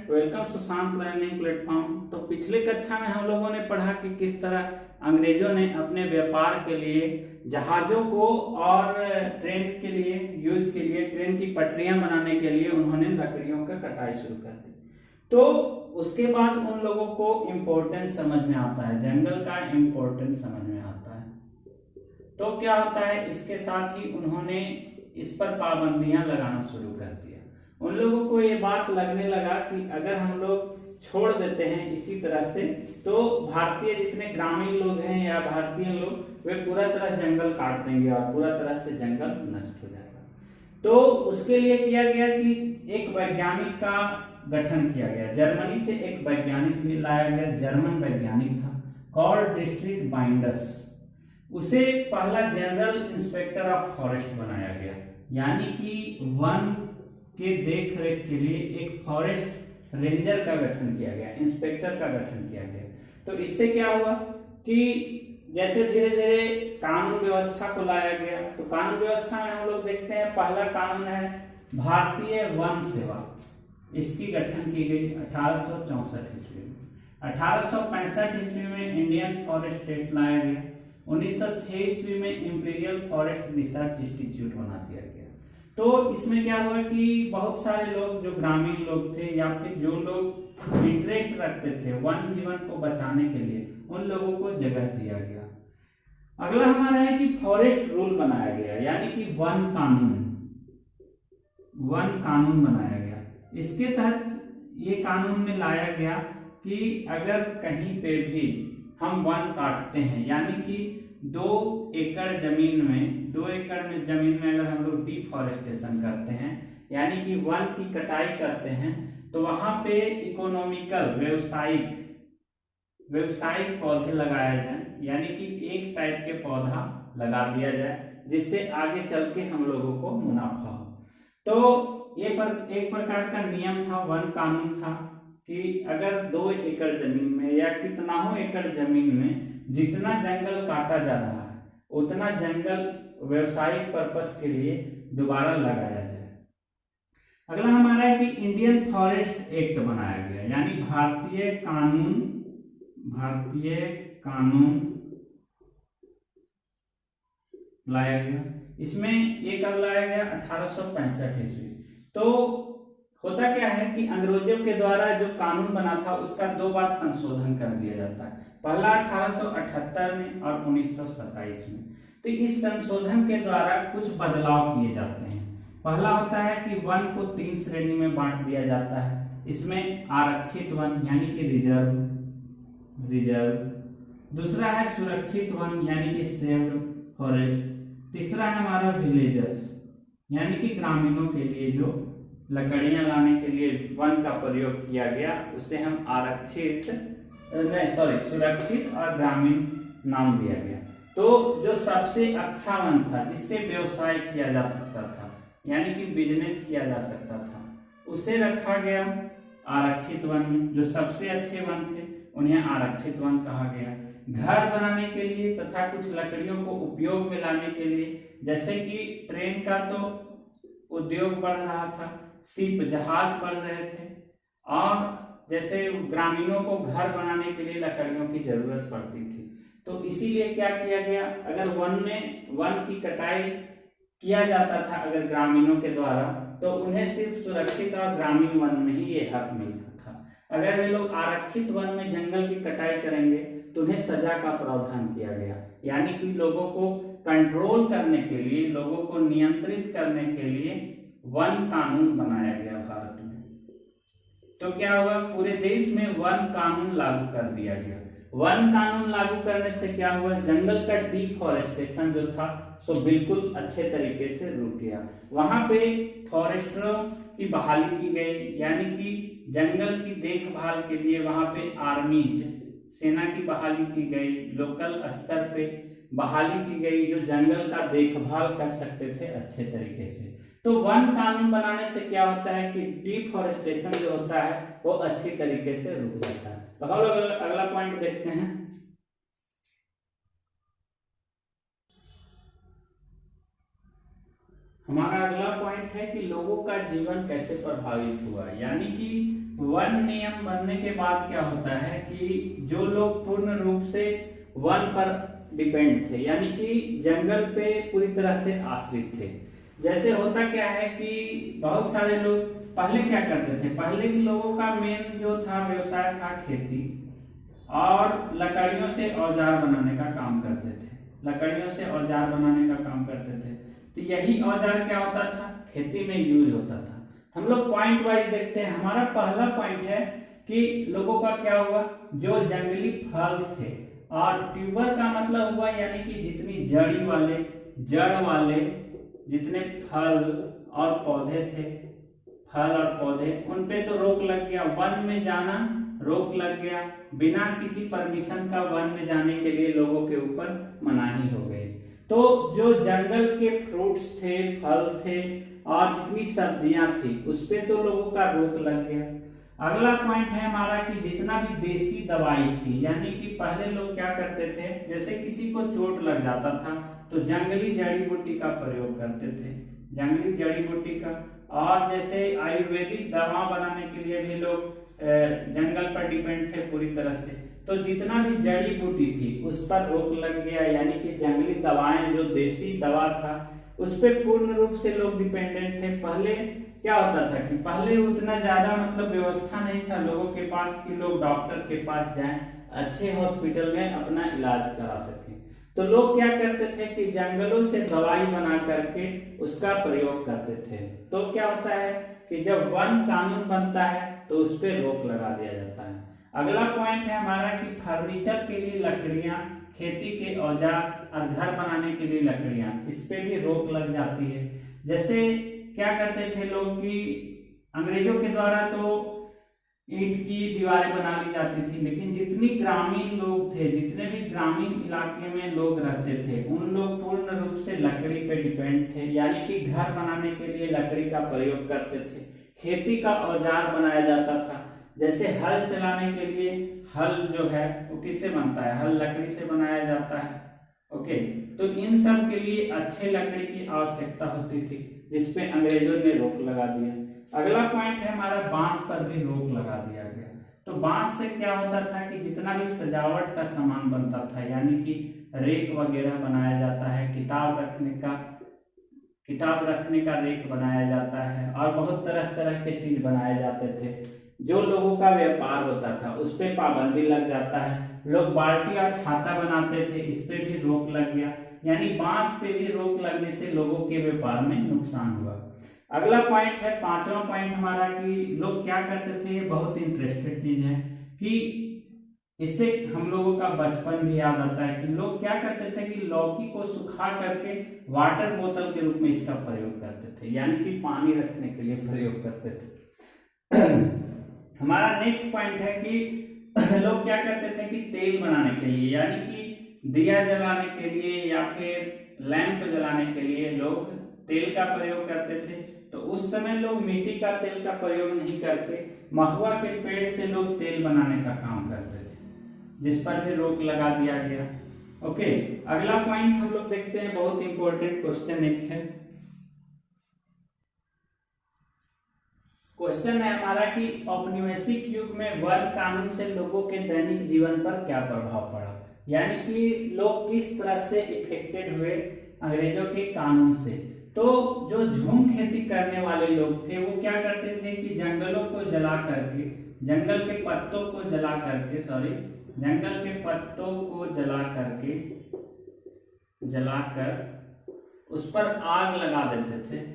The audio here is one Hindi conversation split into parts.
Welcome Sushant learning platform. तो पिछले कक्षा में हम लोगों ने पढ़ा कि किस तरह अंग्रेजों ने अपने व्यापार के लिए जहाजों को और ट्रेन के लिए ट्रेन की पटरियां बनाने के लिए उन्होंने लकड़ियों का कटाई शुरू कर दी। तो उसके बाद उन लोगों को इम्पोर्टेंस समझ में आता है, जंगल का इम्पोर्टेंस समझ में आता है। तो क्या होता है, इसके साथ ही उन्होंने इस पर पाबंदियां लगाना शुरू कर दिया। उन लोगों को ये बात लगने लगा कि अगर हम लोग छोड़ देते हैं इसी तरह से तो भारतीय जितने ग्रामीण लोग हैं या भारतीय लोग वे पूरा तरह जंगल काट देंगे और पूरा तरह से जंगल नष्ट हो जाएगा। तो उसके लिए किया गया कि एक वैज्ञानिक का गठन किया गया। जर्मनी से एक वैज्ञानिक लाया गया, जर्मन वैज्ञानिक था, कॉल्ड डिस्ट्रिक्ट बाइंडर्स। उसे पहला जनरल इंस्पेक्टर ऑफ फॉरेस्ट बनाया गया, यानी कि वन के देख रेख के लिए एक फॉरेस्ट रेंजर का गठन किया गया, इंस्पेक्टर का गठन किया गया। तो इससे क्या हुआ कि जैसे धीरे धीरे कानून व्यवस्था को लाया गया। तो कानून व्यवस्था में हम लोग देखते हैं पहला कानून है भारतीय वन सेवा। इसकी गठन की गई 1864 ईस्वी में। 1865 ईस्वी में इंडियन फॉरेस्ट एक्ट लाया गया। 1906 ईस्वी में इंपीरियल फॉरेस्ट रिसर्च इंस्टीट्यूट बना दिया गया। तो इसमें क्या हुआ कि बहुत सारे लोग जो ग्रामीण लोग थे या फिर जो लोग इंटरेस्ट रखते थे वन जीवन को बचाने के लिए, उन लोगों को जगह दिया गया। अगला हमारा है कि फॉरेस्ट रूल बनाया गया, यानी कि वन कानून बनाया गया। इसके तहत ये कानून में लाया गया कि अगर कहीं पे भी हम वन काटते हैं, यानी कि 2 एकड़ जमीन में अगर हम लोग डिफॉरेस्टेशन करते हैं, यानी कि वन की कटाई करते हैं, तो वहां पे इकोनॉमिकल व्यवसायिक पौधे लगाया जाए, यानी कि एक टाइप के पौधा लगा दिया जाए जिससे आगे चल के हम लोगों को मुनाफा हो। तो ये एक प्रकार का नियम था, वन कानून था कि अगर 2 एकड़ जमीन में या कितना हो एकड़ जमीन में जितना जंगल काटा जा रहा है उतना जंगल व्यवसायिक पर्पस के लिए दोबारा लगाया जाए। अगला हमारा है कि इंडियन फॉरेस्ट एक्ट बनाया गया, यानी भारतीय कानून लाया गया। इसमें एक कब लाया गया, 1865 ईस्वी। तो होता क्या है कि अंग्रेजों के द्वारा जो कानून बना था उसका 2 बार संशोधन कर दिया जाता है, पहला 1878 में और 1927 में। तो इस संशोधन के द्वारा कुछ बदलाव किए जाते हैं। पहला होता है कि वन को 3 श्रेणी में बांट दिया जाता है। इसमें आरक्षित वन यानी कि रिजर्व, दूसरा है सुरक्षित वन यानी कि सेव्ड फॉरेस्ट, तीसरा है हमारा विलेजर्स यानी कि ग्रामीणों के लिए जो लकड़ियां लाने के लिए वन का प्रयोग किया गया उसे हम सुरक्षित और ग्रामीण नाम दिया गया। तो जो सबसे अच्छा वन था जिससे व्यवसाय किया जा सकता था, यानी कि बिजनेस किया जा सकता था, उसे रखा गया आरक्षित वन में। जो सबसे अच्छे वन थे उन्हें आरक्षित वन कहा गया। घर बनाने के लिए तथा कुछ लकड़ियों को उपयोग में लाने के लिए, जैसे कि ट्रेन का तो उद्योग बढ़ रहा था, शिप जहाज बढ़ रहे थे, और जैसे ग्रामीणों को घर बनाने के लिए लकड़ियों की जरूरत पड़ती थी। तो इसीलिए क्या किया गया, अगर वन की कटाई किया जाता था अगर ग्रामीणों के द्वारा, तो उन्हें सिर्फ सुरक्षित और ग्रामीण वन में ही ये हक मिलता था। अगर वे लोग आरक्षित वन में जंगल की कटाई करेंगे तो उन्हें सजा का प्रावधान किया गया, यानी कि लोगों को कंट्रोल करने के लिए, लोगों को नियंत्रित करने के लिए वन कानून बनाया गया भारत में। तो क्या हुआ, पूरे देश में वन कानून लागू कर दिया गया। वन कानून लागू करने से क्या हुआ, जंगल का डिफॉरेस्टेशन जो था सो बिल्कुल अच्छे तरीके से रुक गया। वहां पे फॉरेस्टरों की बहाली की गई, यानी कि जंगल की देखभाल के लिए वहां पे आर्मीज, सेना की बहाली की गई, लोकल स्तर पे बहाली की गई जो जंगल का देखभाल कर सकते थे अच्छे तरीके से। तो वन कानून बनाने से क्या होता है कि डिफॉरेस्टेशन जो होता है वो अच्छी तरीके से रुक जाता है। तो हम लोग अगला पॉइंट देखते हैं। हमारा अगला पॉइंट है कि लोगों का जीवन कैसे प्रभावित हुआ, यानी कि वन वन नियम बनने के बाद क्या होता है कि जो लोग पूर्ण रूप से वन पर डिपेंड थे, यानी कि जंगल पे पूरी तरह से आश्रित थे। जैसे होता क्या है कि बहुत सारे लोग पहले क्या करते थे, पहले के लोगों का मेन जो था व्यवसाय था खेती, और लकड़ियों से औजार बनाने का काम करते थे, लकड़ियों से औजार बनाने का काम करते थे। तो यही औजार क्या होता था, खेती में यूज होता था। हम लोग पॉइंट वाइज देखते हैं। हमारा पहला पॉइंट है कि लोगों का क्या हुआ, जो जंगली फल थे, और ट्यूबर का मतलब हुआ यानी कि जितनी जड़ वाले जितने फल और पौधे थे, फल और पौधे, उन पे तो रोक लग गया, वन में जाना रोक लग गया, बिना किसी परमिशन का वन में जाने के लिए लोगों के ऊपर मनाही हो गई। तो जो जंगल के फ्रूट्स थे, फल थे और जितनी सब्जियां थी, उस पे तो लोगों का रोक लग गया। अगला पॉइंट है हमारा कि जितना भी देसी दवाई थी, यानी कि पहले लोग क्या करते थे, जैसे किसी को चोट लग जाता था तो जंगली जड़ी बूटी का प्रयोग करते थे, जंगली जड़ी बूटी का। और जैसे आयुर्वेदिक दवा बनाने के लिए भी लोग जंगल पर डिपेंड थे पूरी तरह से। तो जितना भी जड़ी बूटी थी उस पर रोक लग गया, यानी कि जंगली दवाएं, जो देसी दवा था उस पर पूर्ण रूप से लोग डिपेंडेंट थे। पहले क्या होता था कि पहले उतना ज्यादा मतलब व्यवस्था नहीं था लोगों के पास कि लोग डॉक्टर के पास जाएं, अच्छे हॉस्पिटल में अपना इलाज करा सकें। तो लोग क्या करते थे कि जंगलों से दवाई बना करके उसका प्रयोग करते थे। तो क्या होता है कि जब वन कानून बनता है तो उस पर रोक लगा दिया जाता है। अगला पॉइंट है हमारा कि फर्नीचर के लिए लकड़ियां, खेती के औजार और घर बनाने के लिए लकड़ियां, इस पे भी रोक लग जाती है। जैसे क्या करते थे लोग कि अंग्रेजों के द्वारा तो ईंट की दीवारें बना ली जाती थी, लेकिन जितनी ग्रामीण लोग थे, जितने भी ग्रामीण इलाके में लोग रहते थे, उन लोग पूर्ण रूप से लकड़ी पे डिपेंड थे, यानी कि घर बनाने के लिए लकड़ी का प्रयोग करते थे। खेती का औजार बनाया जाता था, जैसे हल चलाने के लिए हल जो है वो किससे बनता है, हल लकड़ी से बनाया जाता है। ओके, तो इन सब के लिए अच्छे लकड़ी की आवश्यकता होती थी, जिसपे अंग्रेजों ने रोक लगा दिया। अगला पॉइंट है हमारा बांस पर भी रोक लगा दिया गया। तो बांस से क्या होता था कि जितना भी सजावट का सामान बनता था, यानी कि रेक वगैरह बनाया जाता है, किताब रखने का रेक बनाया जाता है, और बहुत तरह तरह के चीज बनाए जाते थे। जो लोगों का व्यापार होता था उस पे पाबंदी लग जाता है। लोग बाल्टी और छाता बनाते थे, इस पे भी रोक लग गया, यानी बांस पे भी रोक लगने से लोगों के व्यापार में नुकसान हुआ। अगला पॉइंट है, पांचवा पॉइंट हमारा कि लोग क्या करते थे, ये बहुत इंटरेस्टेड चीज है कि इससे हम लोगों का बचपन भी याद आता है कि लोग क्या करते थे कि लौकी को सुखा करके वाटर बोतल के रूप में इसका प्रयोग करते थे, यानी कि पानी रखने के लिए प्रयोग करते थे। हमारा नेक्स्ट पॉइंट है कि लोग क्या करते थे कि तेल बनाने के लिए, यानी कि दिया जलाने के लिए या फिर लैंप जलाने के लिए लोग तेल का प्रयोग करते थे। तो उस समय लोग मिट्टी का तेल का प्रयोग नहीं करके महुआ के पेड़ से लोग तेल बनाने का काम करते थे, जिस पर भी रोक लगा दिया गया। ओके, अगला पॉइंट हम लोग देखते हैं, बहुत इंपॉर्टेंट क्वेश्चन एक है। क्वेश्चन है हमारा कि औपनिवेशिक युग में वन कानून से लोगों के दैनिक जीवन पर क्या प्रभाव पड़ा, यानी कि लोग किस तरह से इफेक्टेड हुए अंग्रेजों के कानून से। तो जो झूम खेती करने वाले लोग थे वो क्या करते थे कि जंगलों को जला करके, जंगल के पत्तों को जला कर उस पर आग लगा देते थे।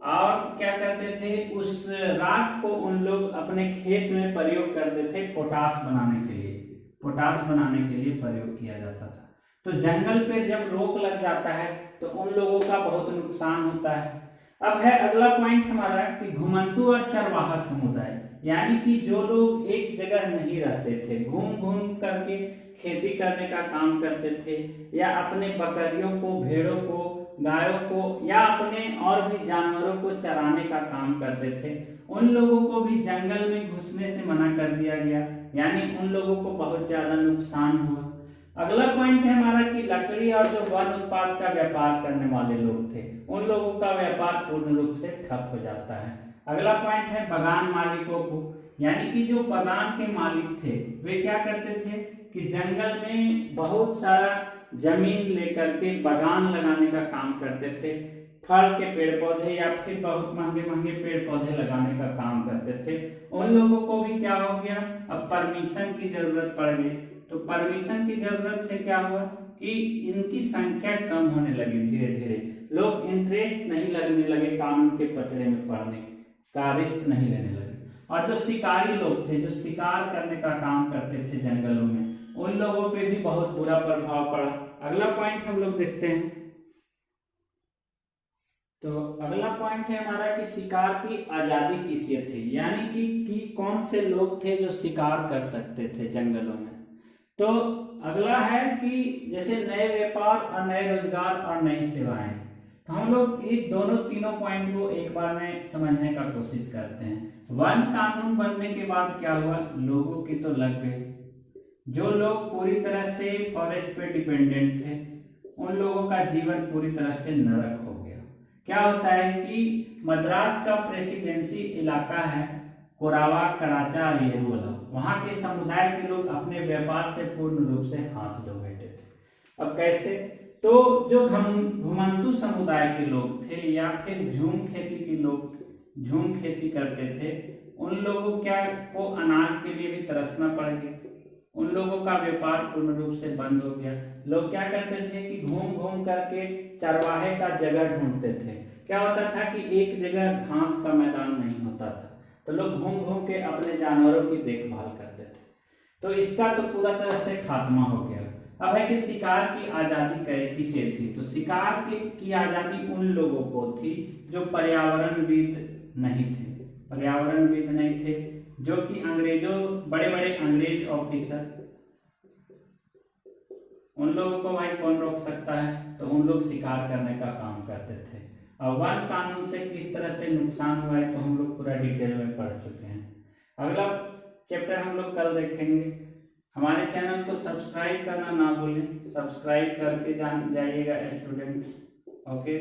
और क्या करते थे, उस राख को उन लोग अपने खेत में प्रयोग करते थे, पोटाश बनाने के लिए प्रयोग किया जाता था। तो जंगल पे जब रोक लग जाता है तो उन लोगों का बहुत नुकसान होता है। अब है अगला पॉइंट हमारा कि घुमंतू और चरवाहा समुदाय, यानी कि जो लोग एक जगह नहीं रहते थे, घूम घूम करके खेती करने का काम करते थे, या अपने बकरियों को, भेड़ों को, गायों को या अपने और भी जानवरों को चराने का काम करते थे, उन लोगों को भी जंगल में घुसने से मना कर दिया गया, यानी उन लोगों को बहुत ज्यादा नुकसान हुआ। अगला पॉइंट है हमारा कि लकड़ी और जो वन उत्पाद का व्यापार करने वाले लोग थे, उन लोगों का व्यापार पूर्ण रूप से ठप हो जाता है। अगला पॉइंट है बगान मालिकों को, यानी कि जो बगान के मालिक थे वे क्या करते थे कि जंगल में बहुत सारा जमीन लेकर के बगान लगाने का काम करते थे। फल के पेड़ पौधे या फिर बहुत महंगे महंगे पेड़ पौधे लगाने का काम करते थे। उन लोगों को भी क्या हो गया, अब परमिशन की जरूरत पड़ गई। तो परमिशन की जरूरत से क्या हुआ कि इनकी संख्या कम होने लगी। धीरे धीरे लोग इंटरेस्ट नहीं लगने लगे कानून के पचड़े में पड़ने का, रिस्क नहीं लेने लगे। और जो शिकारी लोग थे, जो शिकार करने का काम करते थे जंगलों में, उन लोगों पे भी बहुत बुरा प्रभाव पड़ा। अगला पॉइंट हम लोग देखते हैं। तो अगला पॉइंट है हमारा कि शिकार की आजादी किसे थी, यानी कि कौन से लोग थे जो शिकार कर सकते थे जंगलों में। तो अगला है कि जैसे नए व्यापार और नए रोजगार और नई सेवाएं। तो हम लोग इस तीनों पॉइंट को एक बार में समझने का कोशिश करते हैं। वन कानून बनने के बाद क्या हुआ, लोगों की तो लग गई। जो लोग पूरी तरह से फॉरेस्ट पे डिपेंडेंट थे, उन लोगों का जीवन पूरी तरह से नरक हो गया। क्या होता है कि मद्रास का प्रेसिडेंसी इलाका है कोरावा, कराचा और येरुवला, वहां के समुदाय के लोग अपने व्यापार से पूर्ण रूप से हाथ धो बैठे थे। अब कैसे, तो जो घुमंतू समुदाय के लोग थे या फिर झूम खेती के लोग झूम खेती करते थे, उन लोगों को अनाज के लिए भी तरसना पड़ गया। उन लोगों का व्यापार पूर्ण रूप से बंद हो गया। लोग क्या करते थे कि घूम घूम करके चरवाहे का जगह ढूंढते थे। क्या होता था कि एक जगह घास का मैदान नहीं होता था, तो लोग घूम घूम के अपने जानवरों की देखभाल करते थे। तो इसका तो पूरा तरह से खात्मा हो गया। अब है कि शिकार की आजादी किसे थी, तो शिकार की आजादी उन लोगों को थी जो पर्यावरणविद नहीं थे। पर्यावरणविद नहीं थे, जो कि अंग्रेजों, बड़े बड़े अंग्रेज ऑफिसर, उन लोगों को भाई कौन रोक सकता है, तो उन लोग शिकार करने का काम करते थे। और वन कानून से किस तरह से नुकसान हुआ है तो हम लोग पूरा डिटेल में पढ़ चुके हैं। अगला चैप्टर हम लोग कल देखेंगे। हमारे चैनल को सब्सक्राइब करना ना भूलें, सब्सक्राइब करके जाइएगा स्टूडेंट्स। ओके।